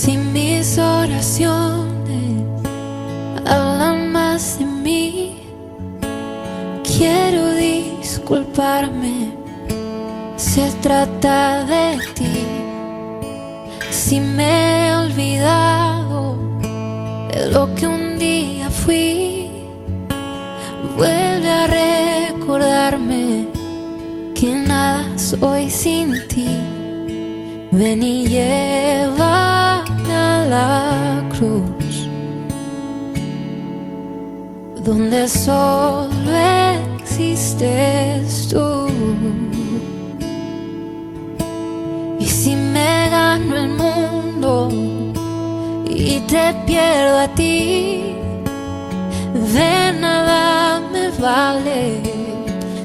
Si mis oraciones hablan más de mí, quiero disculparme. Se trata de ti. Si me he olvidado de lo que un día fui, vuelve a recordarme que nada soy sin ti. Ven y llévame a la cruz, donde solo existes tú. Y si me gano el mundo y te pierdo a ti, de nada me vale.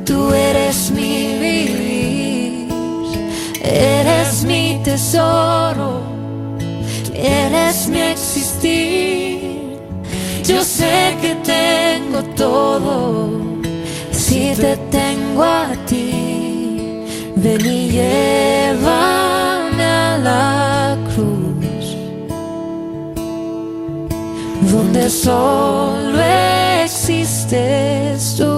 Tú eres mi vivir, eres mi tesoro, eres mi existir. Yo sé que tengo todo si te tengo a ti. Ven y llévame a la cruz, donde solo existes tú.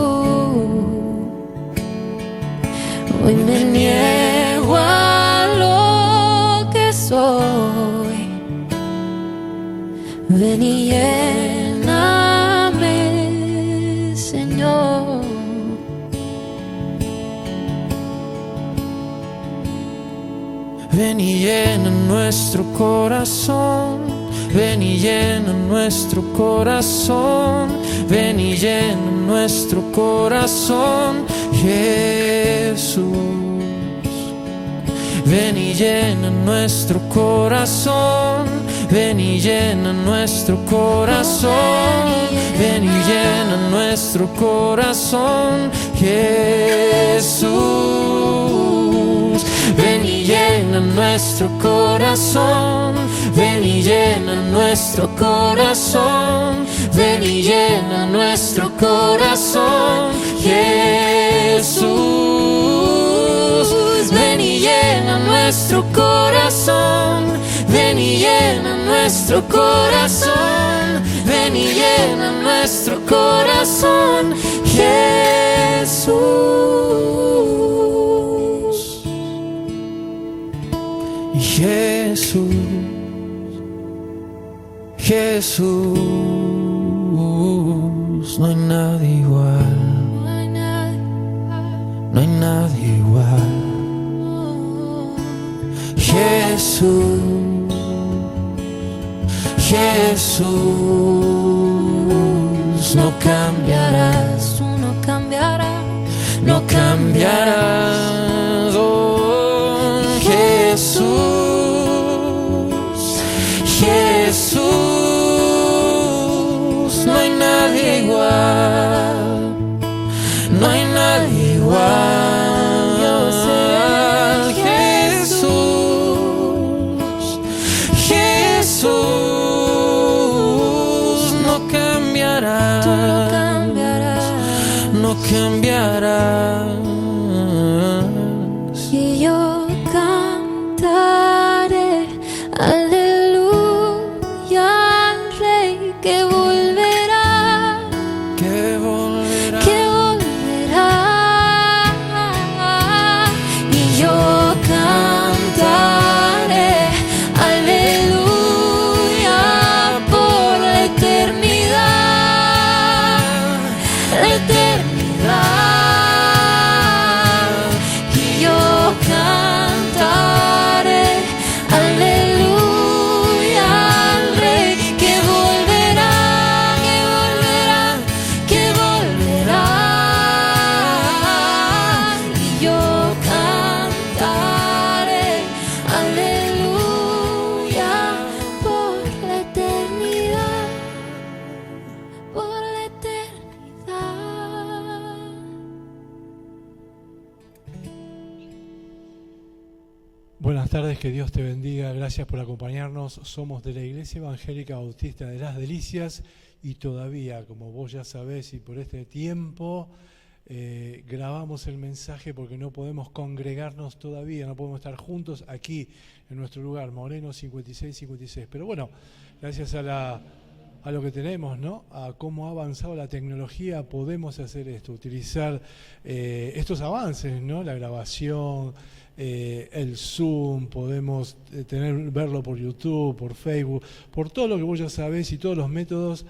Hoy me niego a lo que soy. Ven y lléname, Señor. Ven y llena nuestro corazón, ven y llena nuestro corazón, ven y llena nuestro corazón, Jesús. Ven y llena nuestro corazón, ven y llena nuestro corazón, ven y llena nuestro corazón, Jesús. Ven y llena nuestro corazón, ven y llena nuestro corazón, ven y llena nuestro corazón, Jesús. Ven y llena nuestro corazón, ven y llena nuestro corazón, ven y llena nuestro corazón, Jesús. Jesús, Jesús, no hay nadie igual, no hay nadie igual. Jesús, Jesús, no cambiarás, Tú no cambiarás, no cambiarás, oh, Jesús, Jesús, no hay nadie igual, no hay nadie igual. Cambiarás. y yo cantaré aleluya al Rey que volverá, Que volverá, que volverá. Y yo cantaré aleluya por la eternidad, la eternidad. Y yo cantaré aleluya al Rey que volverá, que volverá, que volverá. Y yo cantaré aleluya por la eternidad, por la eternidad. Buenas tardes, que Dios te bendiga, gracias por acompañarnos. Somos de la Iglesia Evangélica Bautista de las Delicias y todavía, como vos ya sabés, y por este tiempo grabamos el mensaje porque no podemos congregarnos todavía, no podemos estar juntos aquí en nuestro lugar, Moreno 5656. Pero bueno, gracias a lo que tenemos, ¿no? A cómo ha avanzado la tecnología, podemos hacer esto, utilizar estos avances, ¿no? La grabación, el Zoom, podemos verlo por YouTube, por Facebook, por todo lo que vos ya sabés y todos los métodos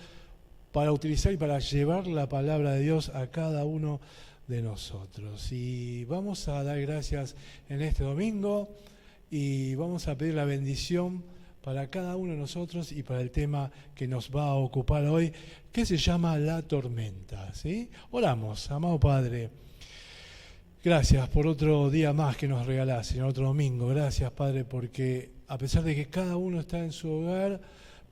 para utilizar y para llevar la palabra de Dios a cada uno de nosotros. Y vamos a dar gracias en este domingo y vamos a pedir la bendición para cada uno de nosotros y para el tema que nos va a ocupar hoy, que se llama la tormenta, ¿sí? Oramos, amado Padre. Gracias por otro día más que nos regalás, Señor, otro domingo. Gracias, Padre, porque a pesar de que cada uno está en su hogar,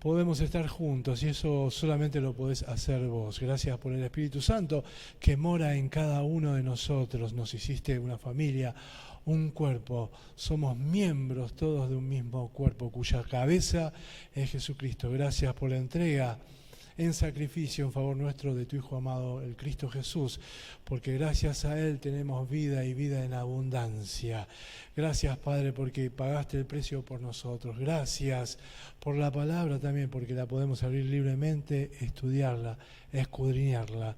podemos estar juntos y eso solamente lo podés hacer vos. Gracias por el Espíritu Santo que mora en cada uno de nosotros. Nos hiciste una familia, un cuerpo. Somos miembros todos de un mismo cuerpo cuya cabeza es Jesucristo. Gracias por la entrega en sacrificio en favor nuestro de tu Hijo amado, el Cristo Jesús, porque gracias a Él tenemos vida y vida en abundancia. Gracias, Padre, porque pagaste el precio por nosotros. Gracias por la palabra también, porque la podemos abrir libremente, estudiarla, escudriñarla,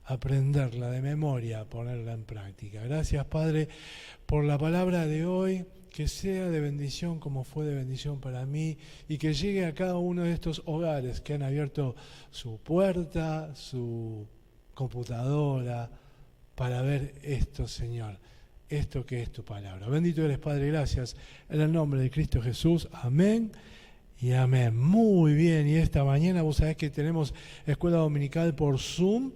aprenderla de memoria, ponerla en práctica. Gracias, Padre, por la palabra de hoy, que sea de bendición como fue de bendición para mí y que llegue a cada uno de estos hogares que han abierto su puerta, su computadora, para ver esto, Señor, esto que es tu palabra. Bendito eres, Padre, gracias. En el nombre de Cristo Jesús, amén y amén. Muy bien, y esta mañana vos sabés que tenemos escuela dominical por Zoom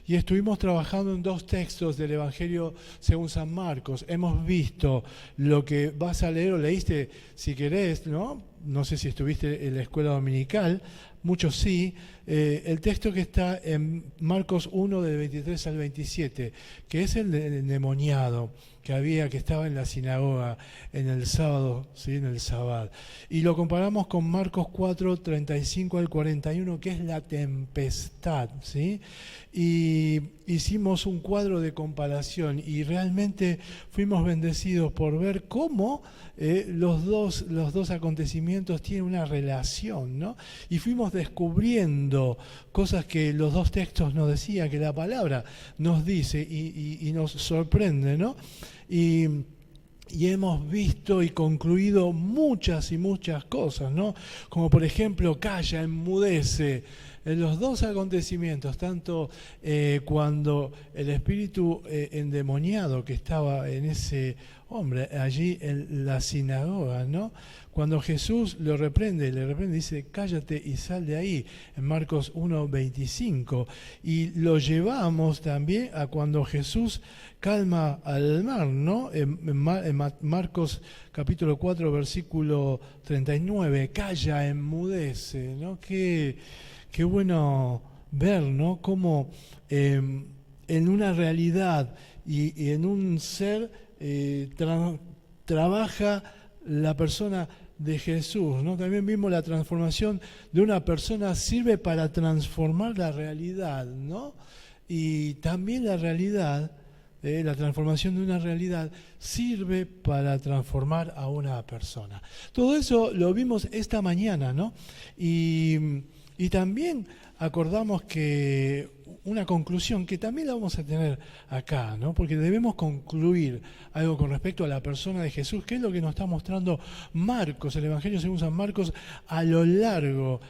y estuvimos trabajando en 2 textos del Evangelio según San Marcos. Hemos visto lo que vas a leer o leíste si querés, ¿no? No sé si estuviste en la escuela dominical, muchos sí. El texto que está en Marcos 1 del 23 al 27, que es el endemoniado que estaba en la sinagoga en el sábado, ¿sí? En el sábado. Y lo comparamos con Marcos 4, 35 al 41, que es la tempestad, ¿sí? Y hicimos un cuadro de comparación y realmente fuimos bendecidos por ver cómo los dos acontecimientos tienen una relación, ¿no? Y fuimos descubriendo cosas que los 2 textos nos decían, que la palabra nos dice y nos sorprende, ¿no? Y hemos visto y concluido muchas y muchas cosas, ¿no? Como por ejemplo, calla, enmudece. En los 2 acontecimientos, tanto cuando el espíritu endemoniado que estaba en ese hombre allí en la sinagoga, ¿no? Cuando Jesús le reprende, dice, cállate y sal de ahí, en Marcos 1:25. Y lo llevamos también a cuando Jesús calma al mar, ¿no? En Marcos capítulo 4, versículo 39, calla, enmudece, ¿no? Qué bueno ver, ¿no? Cómo en una realidad y en un ser trabaja la persona de Jesús, ¿no? También vimos la transformación de una persona sirve para transformar la realidad, ¿no? Y también la realidad, la transformación de una realidad sirve para transformar a una persona. Todo eso lo vimos esta mañana, ¿no? Y también acordamos que una conclusión que también la vamos a tener acá, ¿no? Porque debemos concluir algo con respecto a la persona de Jesús, que es lo que nos está mostrando Marcos, el Evangelio según San Marcos, a lo largo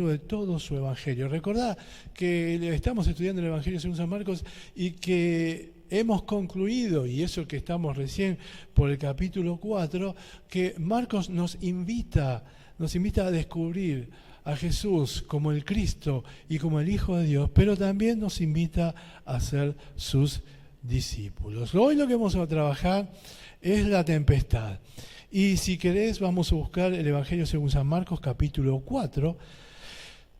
de todo su Evangelio. Recordá que estamos estudiando el Evangelio según San Marcos y que hemos concluido, y eso que estamos recién por el capítulo 4, que Marcos nos invita a descubrir a Jesús como el Cristo y como el Hijo de Dios, pero también nos invita a ser sus discípulos. Hoy lo que vamos a trabajar es la tempestad. Y si querés, vamos a buscar el Evangelio según San Marcos, capítulo 4,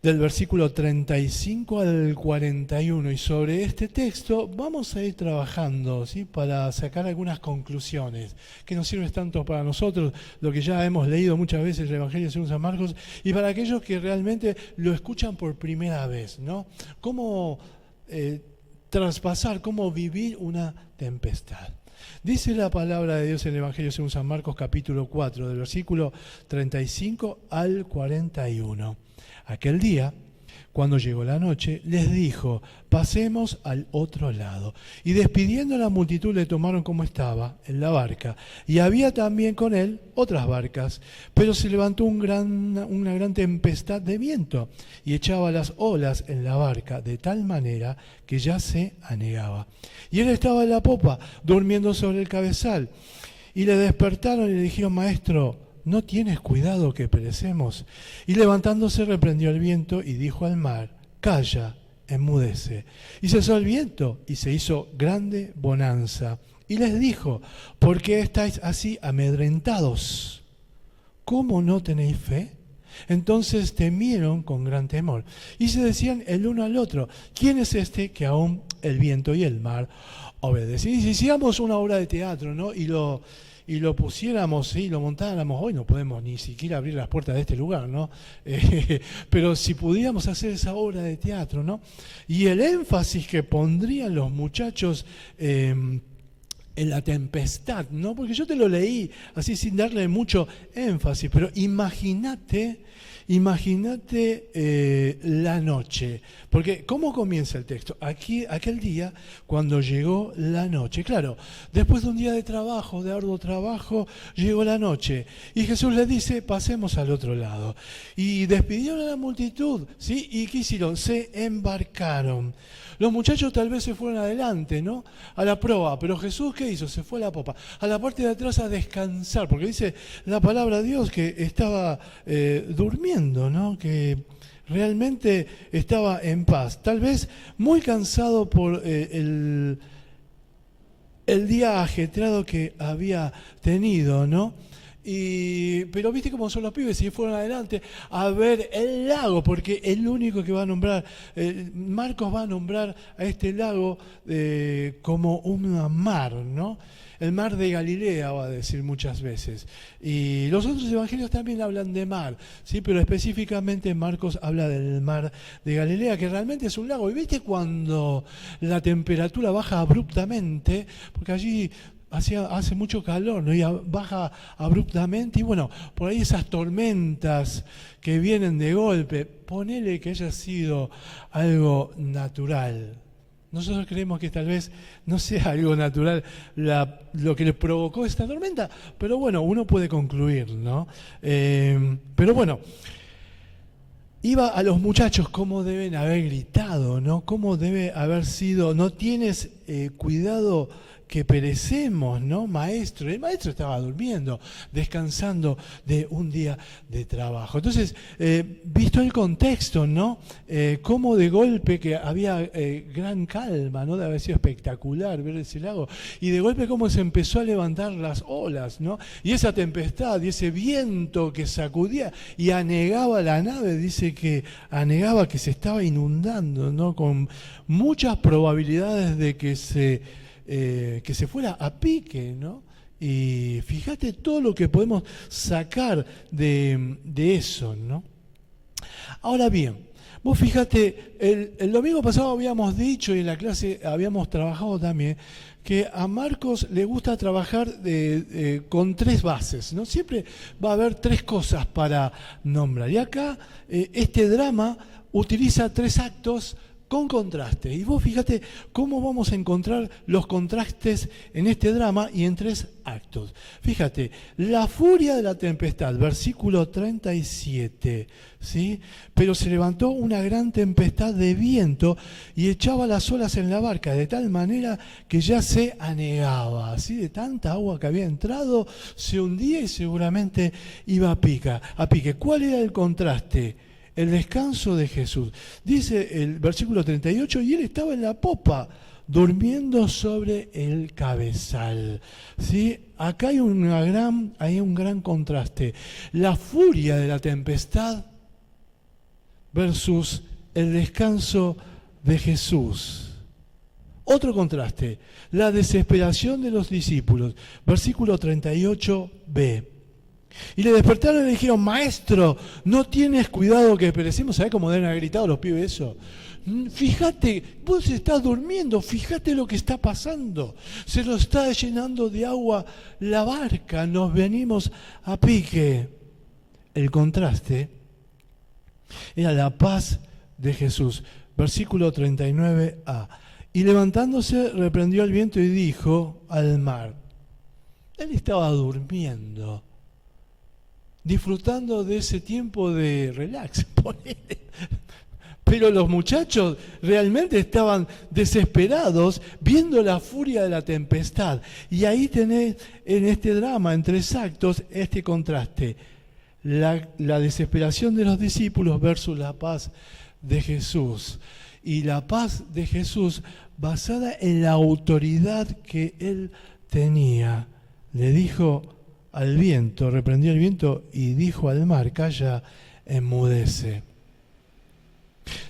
del versículo 35 al 41. Y sobre este texto vamos a ir trabajando, ¿sí? Para sacar algunas conclusiones que nos sirven tanto para nosotros, lo que ya hemos leído muchas veces el Evangelio según San Marcos, y para aquellos que realmente lo escuchan por primera vez, ¿no? Cómo traspasar, cómo vivir una tempestad. Dice la palabra de Dios en el Evangelio según San Marcos capítulo 4, del versículo 35 al 41. Aquel día, cuando llegó la noche, les dijo: pasemos al otro lado. Y despidiendo a la multitud le tomaron como estaba, en la barca. Y había también con él otras barcas. Pero se levantó una gran tempestad de viento y echaba las olas en la barca, de tal manera que ya se anegaba. Y él estaba en la popa, durmiendo sobre el cabezal. Y le despertaron y le dijeron: Maestro, ¿no tienes cuidado que perecemos? Y levantándose reprendió el viento y dijo al mar: calla, enmudece. Y cesó el viento y se hizo grande bonanza. Y les dijo: ¿por qué estáis así amedrentados? ¿Cómo no tenéis fe? Entonces temieron con gran temor y se decían el uno al otro: ¿quién es este que aún el viento y el mar obedecen? Y si hiciéramos una obra de teatro, ¿no? y lo pusiéramos, ¿sí? Lo montáramos, hoy no podemos ni siquiera abrir las puertas de este lugar, ¿no? Pero si pudiéramos hacer esa obra de teatro, ¿no? Y el énfasis que pondrían los muchachos en la tempestad, ¿no? Porque yo te lo leí así sin darle mucho énfasis, pero imagínate la noche. Porque ¿cómo comienza el texto? Aquel día, cuando llegó la noche. Claro, después de un día de trabajo, de arduo trabajo, llegó la noche. Y Jesús les dice: pasemos al otro lado. Y despidieron a la multitud, ¿sí? ¿Y qué hicieron? Se embarcaron. Los muchachos tal vez se fueron adelante, ¿no? A la proa, pero Jesús, ¿qué hizo? Se fue a la popa, a la parte de atrás a descansar, porque dice la palabra de Dios que estaba durmiendo, ¿no? Que realmente estaba en paz. Tal vez muy cansado por el día ajetreado que había tenido, ¿no? Pero viste cómo son los pibes, y fueron adelante a ver el lago, porque el único que va a nombrar, Marcos va a nombrar a este lago como un mar, ¿no? El mar de Galilea, va a decir muchas veces. Y los otros evangelios también hablan de mar, ¿sí? Pero específicamente Marcos habla del mar de Galilea, que realmente es un lago. Y viste cuando la temperatura baja abruptamente, porque allí hace mucho calor, ¿no? Y baja abruptamente, y bueno, por ahí esas tormentas que vienen de golpe, ponele que haya sido algo natural. Nosotros creemos que tal vez no sea algo natural lo que le provocó esta tormenta, pero bueno, uno puede concluir, ¿no? Pero bueno, iba a los muchachos cómo deben haber gritado, ¿no? Cómo debe haber sido: no tienes cuidado que perecemos, ¿no, maestro? El maestro estaba durmiendo, descansando de un día de trabajo. Entonces, visto el contexto, ¿no? Cómo de golpe que había gran calma, ¿no? De haber sido espectacular ver ese lago. Y de golpe cómo se empezó a levantar las olas, ¿no? Y esa tempestad y ese viento que sacudía y anegaba la nave, dice que anegaba, que se estaba inundando, ¿no? Con muchas probabilidades de que se fuera a pique, ¿no? Y fíjate todo lo que podemos sacar de eso, ¿no? Ahora bien, vos fíjate, el domingo pasado habíamos dicho, y en la clase habíamos trabajado también, que a Marcos le gusta trabajar con tres bases, ¿no? Siempre va a haber tres cosas para nombrar. Y acá este drama utiliza tres actos con contraste. Y vos fíjate cómo vamos a encontrar los contrastes en este drama y en tres actos. Fíjate, la furia de la tempestad, versículo 37, ¿sí? Pero se levantó una gran tempestad de viento y echaba las olas en la barca, de tal manera que ya se anegaba, ¿sí? De tanta agua que había entrado, se hundía y seguramente iba a pique. ¿Cuál era el contraste? El descanso de Jesús. Dice el versículo 38, y él estaba en la popa, durmiendo sobre el cabezal. ¿Sí? Acá hay un gran contraste. La furia de la tempestad versus el descanso de Jesús. Otro contraste, la desesperación de los discípulos. Versículo 38b. Y le despertaron y le dijeron, maestro, ¿no tienes cuidado que perecemos? ¿Sabés cómo deben haber gritado los pibes eso? Fíjate, vos estás durmiendo, fíjate lo que está pasando. Se nos está llenando de agua la barca, nos venimos a pique. El contraste era la paz de Jesús. Versículo 39a. Y levantándose reprendió al viento y dijo al mar. Él estaba durmiendo, disfrutando de ese tiempo de relax. Pero los muchachos realmente estaban desesperados viendo la furia de la tempestad. Y ahí tenés en este drama, en 3 actos, este contraste. La desesperación de los discípulos versus la paz de Jesús. Y la paz de Jesús basada en la autoridad que él tenía. Le dijo al viento, reprendió el viento y dijo al mar, calla, enmudece.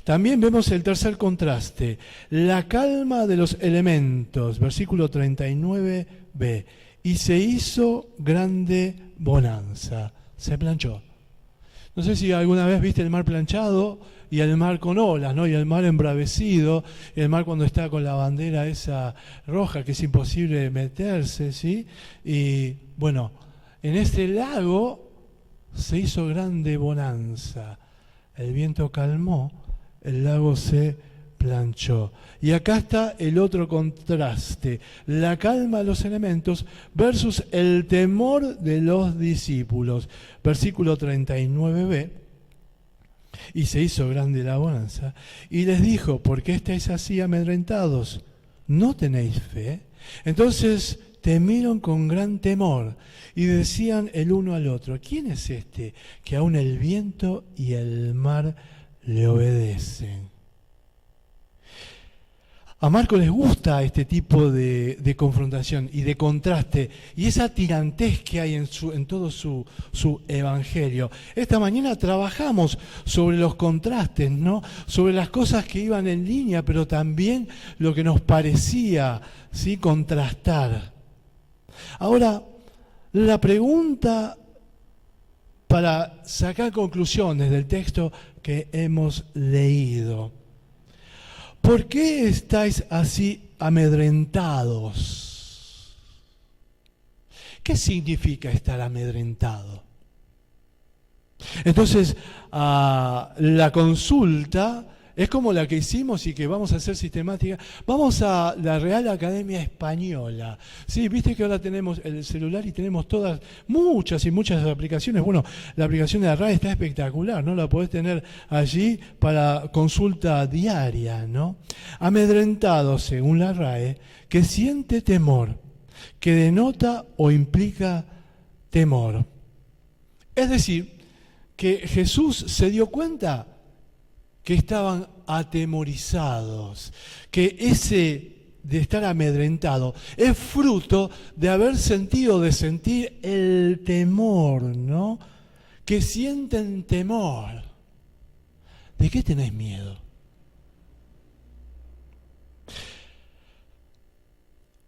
También vemos el tercer contraste, la calma de los elementos, versículo 39b. Y se hizo grande bonanza, se planchó. No sé si alguna vez viste el mar planchado y el mar con olas, ¿no? Y el mar embravecido, y el mar cuando está con la bandera esa roja que es imposible meterse, ¿sí? Y bueno, en este lago se hizo grande bonanza. El viento calmó, el lago se planchó. Y acá está el otro contraste, la calma de los elementos versus el temor de los discípulos. Versículo 39b. Y se hizo grande la bonanza. Y les dijo, ¿por qué estáis así amedrentados? ¿No tenéis fe? Entonces temieron con gran temor y decían el uno al otro, ¿quién es este que aun el viento y el mar le obedecen? A Marco les gusta este tipo de confrontación y de contraste y esa tirantez que hay en todo su evangelio. Esta mañana trabajamos sobre los contrastes, ¿no? Sobre las cosas que iban en línea, pero también lo que nos parecía, ¿sí?, contrastar. Ahora, la pregunta para sacar conclusiones del texto que hemos leído. ¿Por qué estáis así amedrentados? ¿Qué significa estar amedrentado? Entonces, la consulta es como la que hicimos y que vamos a hacer sistemática. Vamos a la Real Academia Española. Sí, viste que ahora tenemos el celular y tenemos muchas aplicaciones. Bueno, la aplicación de la RAE está espectacular, ¿no? La podés tener allí para consulta diaria, ¿no? Amedrentado, según la RAE, que siente temor, que denota o implica temor. Es decir, que Jesús se dio cuenta que estaban atemorizados, que ese de estar amedrentado es fruto de sentir el temor, ¿no? Que sienten temor. ¿De qué tenés miedo?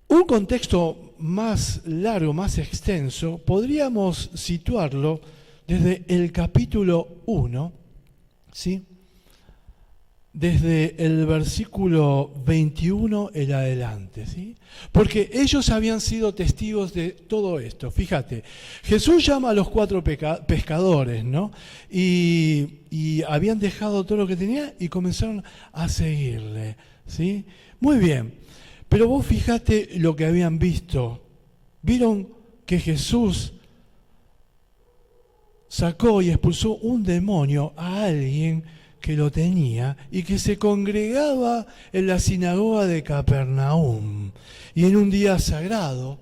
Un contexto más largo, más extenso, podríamos situarlo desde el capítulo 1, ¿sí?, desde el versículo 21 en adelante, ¿sí? Porque ellos habían sido testigos de todo esto. Fíjate, Jesús llama a los 4 pescadores, ¿no? Y habían dejado todo lo que tenían y comenzaron a seguirle, ¿sí? Muy bien, pero vos fíjate lo que habían visto. Vieron que Jesús sacó y expulsó un demonio a alguien que lo tenía y que se congregaba en la sinagoga de Capernaum. Y en un día sagrado,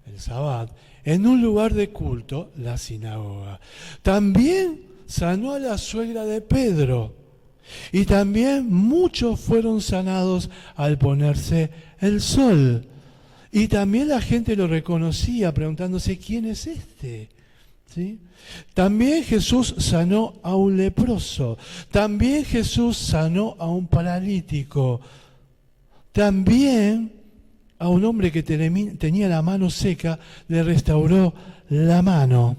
el Sabbat, en un lugar de culto, la sinagoga. También sanó a la suegra de Pedro. Y también muchos fueron sanados al ponerse el sol. Y también la gente lo reconocía preguntándose, ¿quién es este? ¿Sí? También Jesús sanó a un leproso. También Jesús sanó a un paralítico. También a un hombre que tenía la mano seca, le restauró la mano.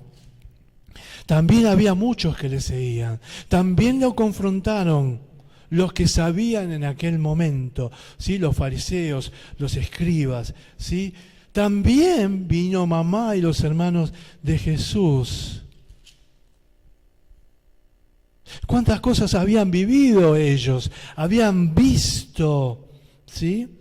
También había muchos que le seguían. También lo confrontaron los que sabían en aquel momento, ¿sí? Los fariseos, los escribas, ¿sí? También vino mamá y los hermanos de Jesús. ¿Cuántas cosas habían vivido ellos? Habían visto, ¿sí?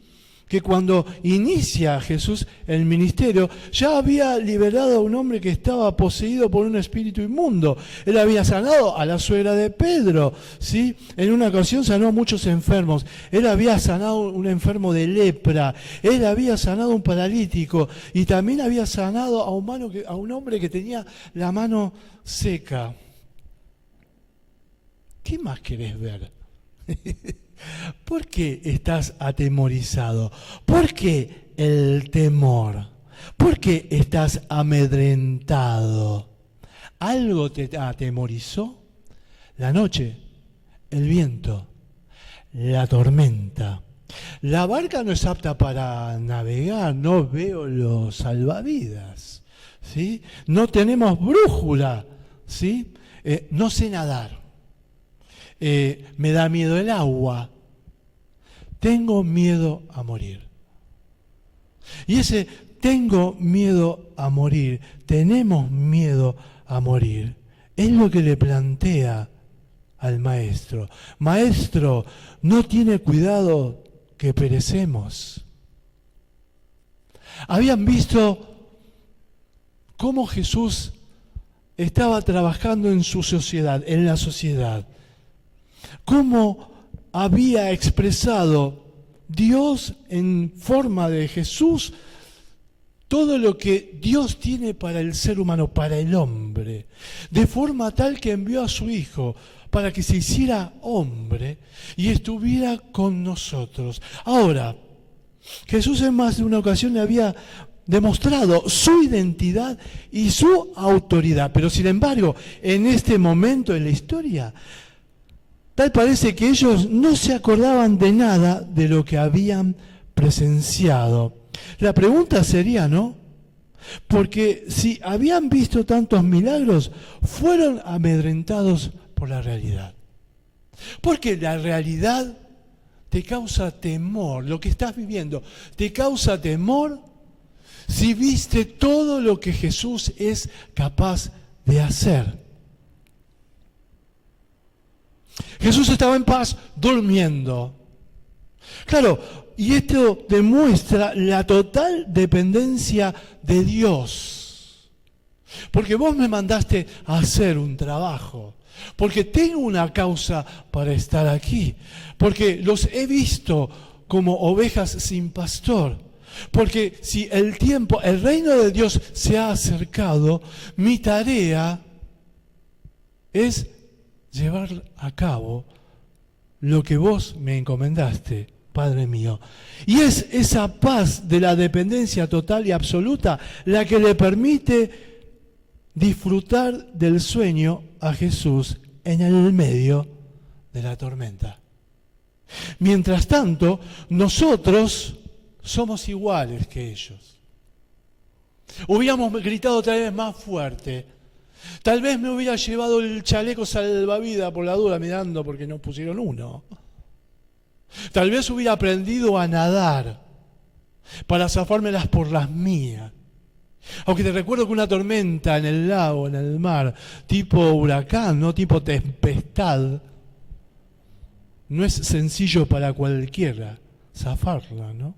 Que cuando inicia Jesús el ministerio, ya había liberado a un hombre que estaba poseído por un espíritu inmundo. Él había sanado a la suegra de Pedro, ¿sí? En una ocasión sanó a muchos enfermos. Él había sanado a un enfermo de lepra. Él había sanado a un paralítico. Y también había sanado a un hombre que tenía la mano seca. ¿Qué más querés ver? ¿Por qué estás atemorizado? ¿Por qué el temor? ¿Por qué estás amedrentado? ¿Algo te atemorizó? La noche, el viento, la tormenta. La barca no es apta para navegar, no veo los salvavidas, ¿sí? No tenemos brújula, ¿sí? No sé nadar. Me da miedo el agua, tengo miedo a morir. Y ese tengo miedo a morir, tenemos miedo a morir, es lo que le plantea al maestro. Maestro, ¿no tiene cuidado que perecemos? Habían visto cómo Jesús estaba trabajando en su sociedad, en la sociedad. Cómo había expresado Dios en forma de Jesús todo lo que Dios tiene para el ser humano, para el hombre, de forma tal que envió a su Hijo para que se hiciera hombre y estuviera con nosotros. Ahora, Jesús en más de una ocasión le había demostrado su identidad y su autoridad, pero sin embargo, en este momento en la historia, tal parece que ellos no se acordaban de nada de lo que habían presenciado. La pregunta sería, ¿no? Porque si habían visto tantos milagros, fueron amedrentados por la realidad. Porque la realidad te causa temor, lo que estás viviendo te causa temor si viste todo lo que Jesús es capaz de hacer. Jesús estaba en paz durmiendo. Claro, y esto demuestra la total dependencia de Dios. Porque vos me mandaste a hacer un trabajo. Porque tengo una causa para estar aquí. Porque los he visto como ovejas sin pastor. Porque si el reino de Dios se ha acercado, mi tarea es llevar a cabo lo que vos me encomendaste, Padre mío. Y es esa paz de la dependencia total y absoluta la que le permite disfrutar del sueño a Jesús en el medio de la tormenta. Mientras tanto, nosotros somos iguales que ellos. Hubiéramos gritado otra vez más fuerte. Tal vez me hubiera llevado el chaleco salvavidas por la duda mirando porque no pusieron uno. Tal vez hubiera aprendido a nadar para zafármelas por las mías. Aunque te recuerdo que una tormenta en el lago, en el mar, tipo huracán, no tipo tempestad, no es sencillo para cualquiera zafarla, ¿no?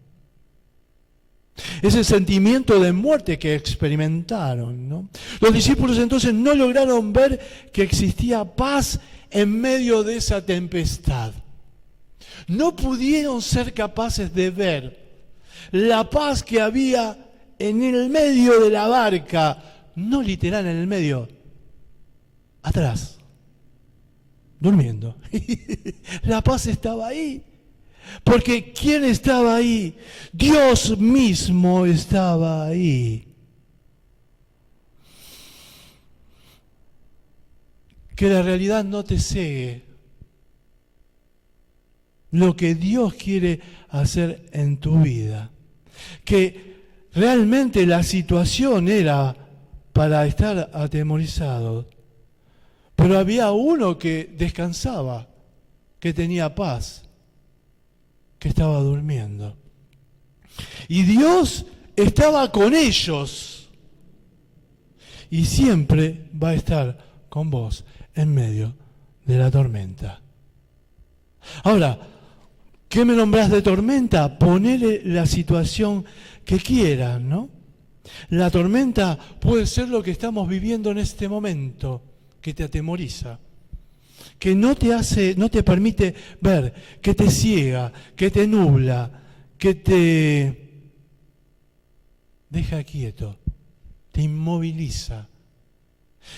Ese sentimiento de muerte que experimentaron, ¿no? Los discípulos entonces no lograron ver que existía paz en medio de esa tempestad. No pudieron ser capaces de ver la paz que había en el medio de la barca, no literal en el medio, atrás, durmiendo. La paz estaba ahí. Porque ¿quién estaba ahí? Dios mismo estaba ahí. Que la realidad no te cegue lo que Dios quiere hacer en tu vida. Que realmente la situación era para estar atemorizado. Pero había uno que descansaba, que tenía paz, que estaba durmiendo. Y Dios estaba con ellos. Y siempre va a estar con vos en medio de la tormenta. Ahora, ¿qué me nombrás de tormenta? Ponele la situación que quieras, ¿no? La tormenta puede ser lo que estamos viviendo en este momento, que te atemoriza, que no te permite ver, que te ciega, que te nubla, que te deja quieto, te inmoviliza.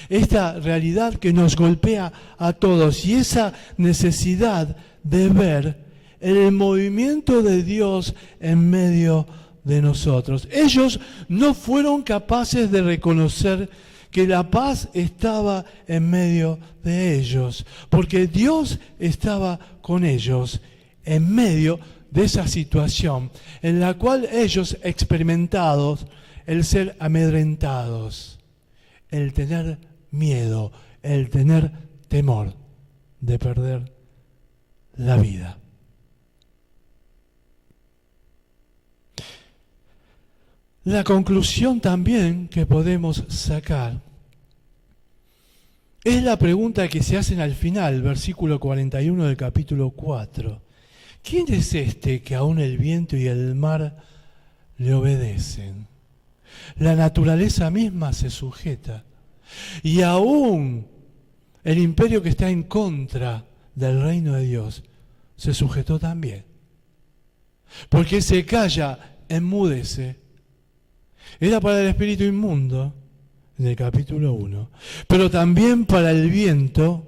Esta realidad que nos golpea a todos y esa necesidad de ver el movimiento de Dios en medio de nosotros. Ellos no fueron capaces de reconocer que la paz estaba en medio de ellos, porque Dios estaba con ellos en medio de esa situación en la cual ellos experimentados el ser amedrentados, el tener miedo, el tener temor de perder la vida. La conclusión también que podemos sacar es la pregunta que se hacen al final, versículo 41 del capítulo 4. ¿Quién es este que aún el viento y el mar le obedecen? La naturaleza misma se sujeta. Y aún el imperio que está en contra del reino de Dios se sujetó también. Porque se calla, enmudece. Era para el espíritu inmundo, en el capítulo 1, pero también para el viento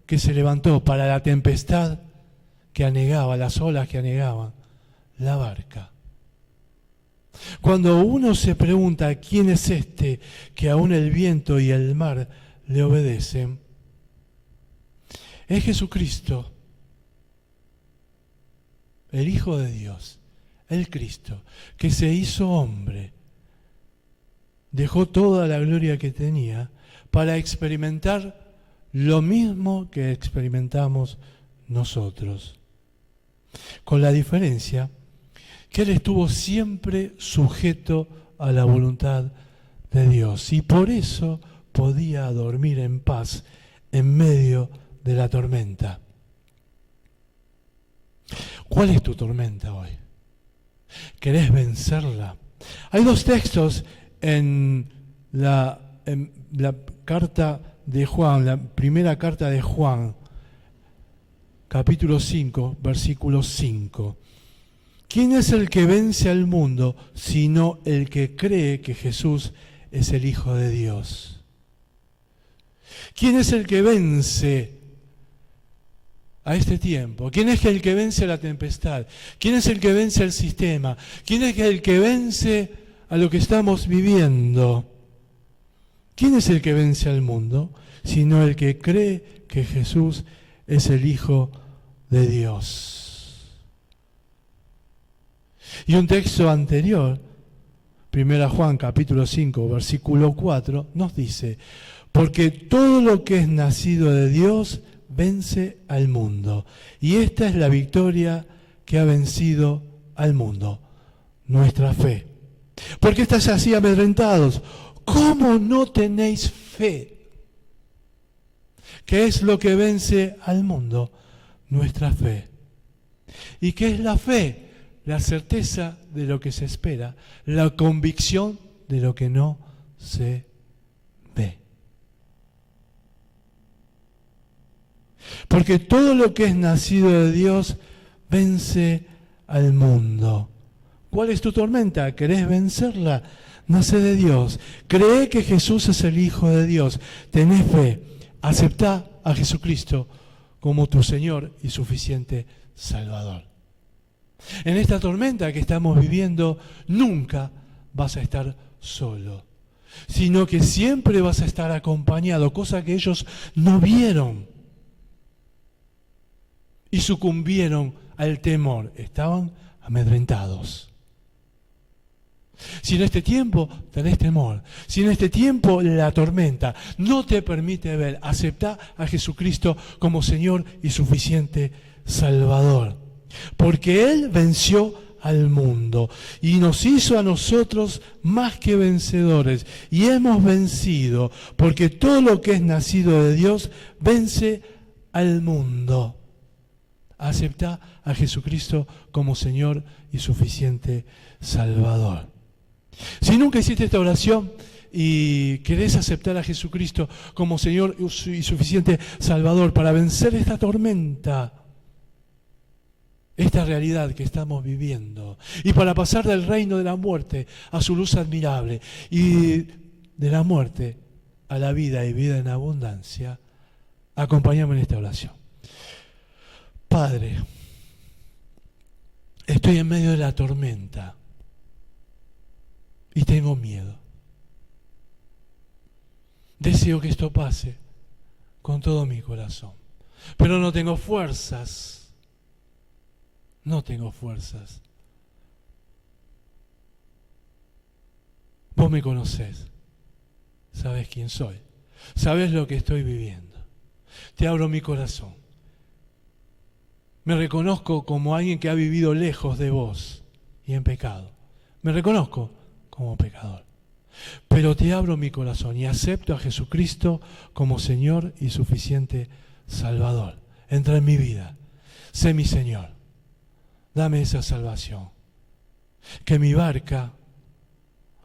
que se levantó, para la tempestad que anegaba, las olas que anegaban la barca. Cuando uno se pregunta quién es este que aún el viento y el mar le obedecen, es Jesucristo, el Hijo de Dios, el Cristo, que se hizo hombre. Dejó toda la gloria que tenía para experimentar lo mismo que experimentamos nosotros. Con la diferencia que Él estuvo siempre sujeto a la voluntad de Dios y por eso podía dormir en paz en medio de la tormenta. ¿Cuál es tu tormenta hoy? ¿Querés vencerla? Hay dos textos en la carta de Juan, la primera carta de Juan, capítulo 5, versículo 5. ¿Quién es el que vence al mundo sino el que cree que Jesús es el Hijo de Dios? ¿Quién es el que vence a este tiempo? ¿Quién es el que vence a la tempestad? ¿Quién es el que vence al sistema? ¿Quién es el que vence a lo que estamos viviendo? ¿Quién es el que vence al mundo? Sino el que cree que Jesús es el Hijo de Dios. Y un texto anterior, 1 Juan capítulo 5, versículo 4, nos dice: porque todo lo que es nacido de Dios vence al mundo. Y esta es la victoria que ha vencido al mundo, nuestra fe. ¿Por qué estáis así amedrentados? ¿Cómo no tenéis fe? ¿Qué es lo que vence al mundo? Nuestra fe. ¿Y qué es la fe? La certeza de lo que se espera, la convicción de lo que no se ve. Porque todo lo que es nacido de Dios vence al mundo. ¿Cuál es tu tormenta? ¿Querés vencerla? Nace de Dios. Cree que Jesús es el Hijo de Dios. Tenés fe. Aceptá a Jesucristo como tu Señor y suficiente Salvador. En esta tormenta que estamos viviendo, nunca vas a estar solo, sino que siempre vas a estar acompañado, cosa que ellos no vieron y sucumbieron al temor. Estaban amedrentados. Si en este tiempo tenés temor, si en este tiempo la tormenta no te permite ver, aceptá a Jesucristo como Señor y suficiente Salvador. Porque Él venció al mundo y nos hizo a nosotros más que vencedores. Y hemos vencido, porque todo lo que es nacido de Dios vence al mundo. Aceptá a Jesucristo como Señor y suficiente Salvador. Si nunca hiciste esta oración y querés aceptar a Jesucristo como Señor y suficiente Salvador para vencer esta tormenta, esta realidad que estamos viviendo, y para pasar del reino de la muerte a su luz admirable, y de la muerte a la vida y vida en abundancia, acompáñame en esta oración. Padre, estoy en medio de la tormenta y tengo miedo. Deseo que esto pase con todo mi corazón, pero no tengo fuerzas. No tengo fuerzas. Vos me conocés, sabés quién soy, sabés lo que estoy viviendo. Te abro mi corazón. Me reconozco como alguien que ha vivido lejos de vos y en pecado. Me reconozco como pecador. Pero te abro mi corazón y acepto a Jesucristo como Señor y suficiente Salvador. Entra en mi vida. Sé mi Señor. Dame esa salvación. Que mi barca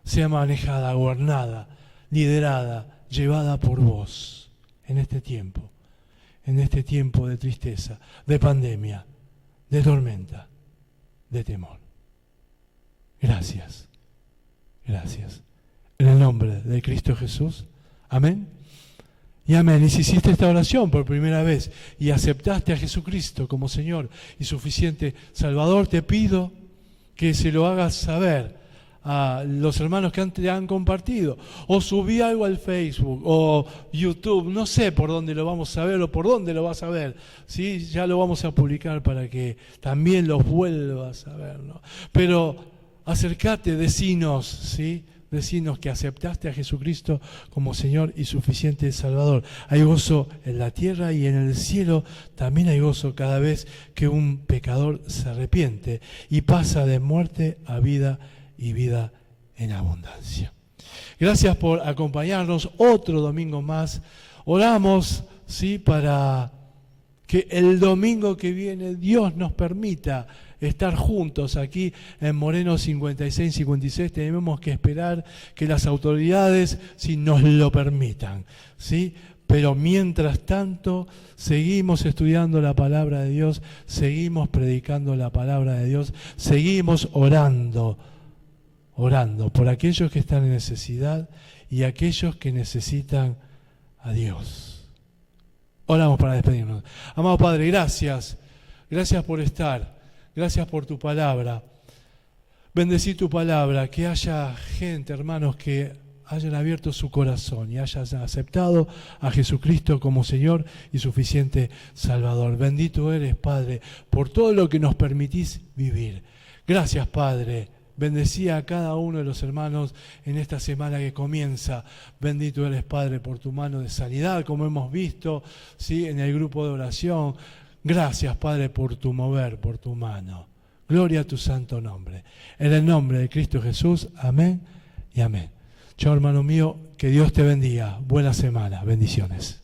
sea manejada, gobernada, liderada, llevada por vos en este tiempo de tristeza, de pandemia, de tormenta, de temor. Gracias. Gracias. En el nombre de Cristo Jesús. Amén. Y amén. Y si hiciste esta oración por primera vez y aceptaste a Jesucristo como Señor y suficiente Salvador, te pido que se lo hagas saber a los hermanos que te han compartido, o subí algo al Facebook o YouTube, no sé por dónde lo vamos a ver o por dónde lo vas a ver, ¿sí? Ya lo vamos a publicar para que también los vuelvas a ver, ¿no? Pero acércate, decinos, ¿sí? Decinos que aceptaste a Jesucristo como Señor y suficiente Salvador. Hay gozo en la tierra y en el cielo también hay gozo cada vez que un pecador se arrepiente y pasa de muerte a vida y vida en abundancia. Gracias por acompañarnos otro domingo más. Oramos, ¿sí?, para que el domingo que viene Dios nos permita estar juntos aquí en Moreno 5656. Tenemos que esperar que las autoridades nos lo permitan, ¿sí? Pero mientras tanto seguimos estudiando la palabra de Dios, seguimos predicando la palabra de Dios, seguimos orando por aquellos que están en necesidad y aquellos que necesitan a Dios. Oramos para despedirnos. Amado Padre, gracias por estar, gracias por tu palabra. Bendecí tu palabra, que haya gente, hermanos, que hayan abierto su corazón y hayan aceptado a Jesucristo como Señor y suficiente Salvador. Bendito eres, Padre, por todo lo que nos permitís vivir. Gracias, Padre. Bendecí a cada uno de los hermanos en esta semana que comienza. Bendito eres, Padre, por tu mano de sanidad, como hemos visto, ¿sí?, en el grupo de oración. Gracias, Padre, por tu mover, por tu mano. Gloria a tu santo nombre. En el nombre de Cristo Jesús, amén y amén. Chao, hermano mío, que Dios te bendiga. Buena semana. Bendiciones.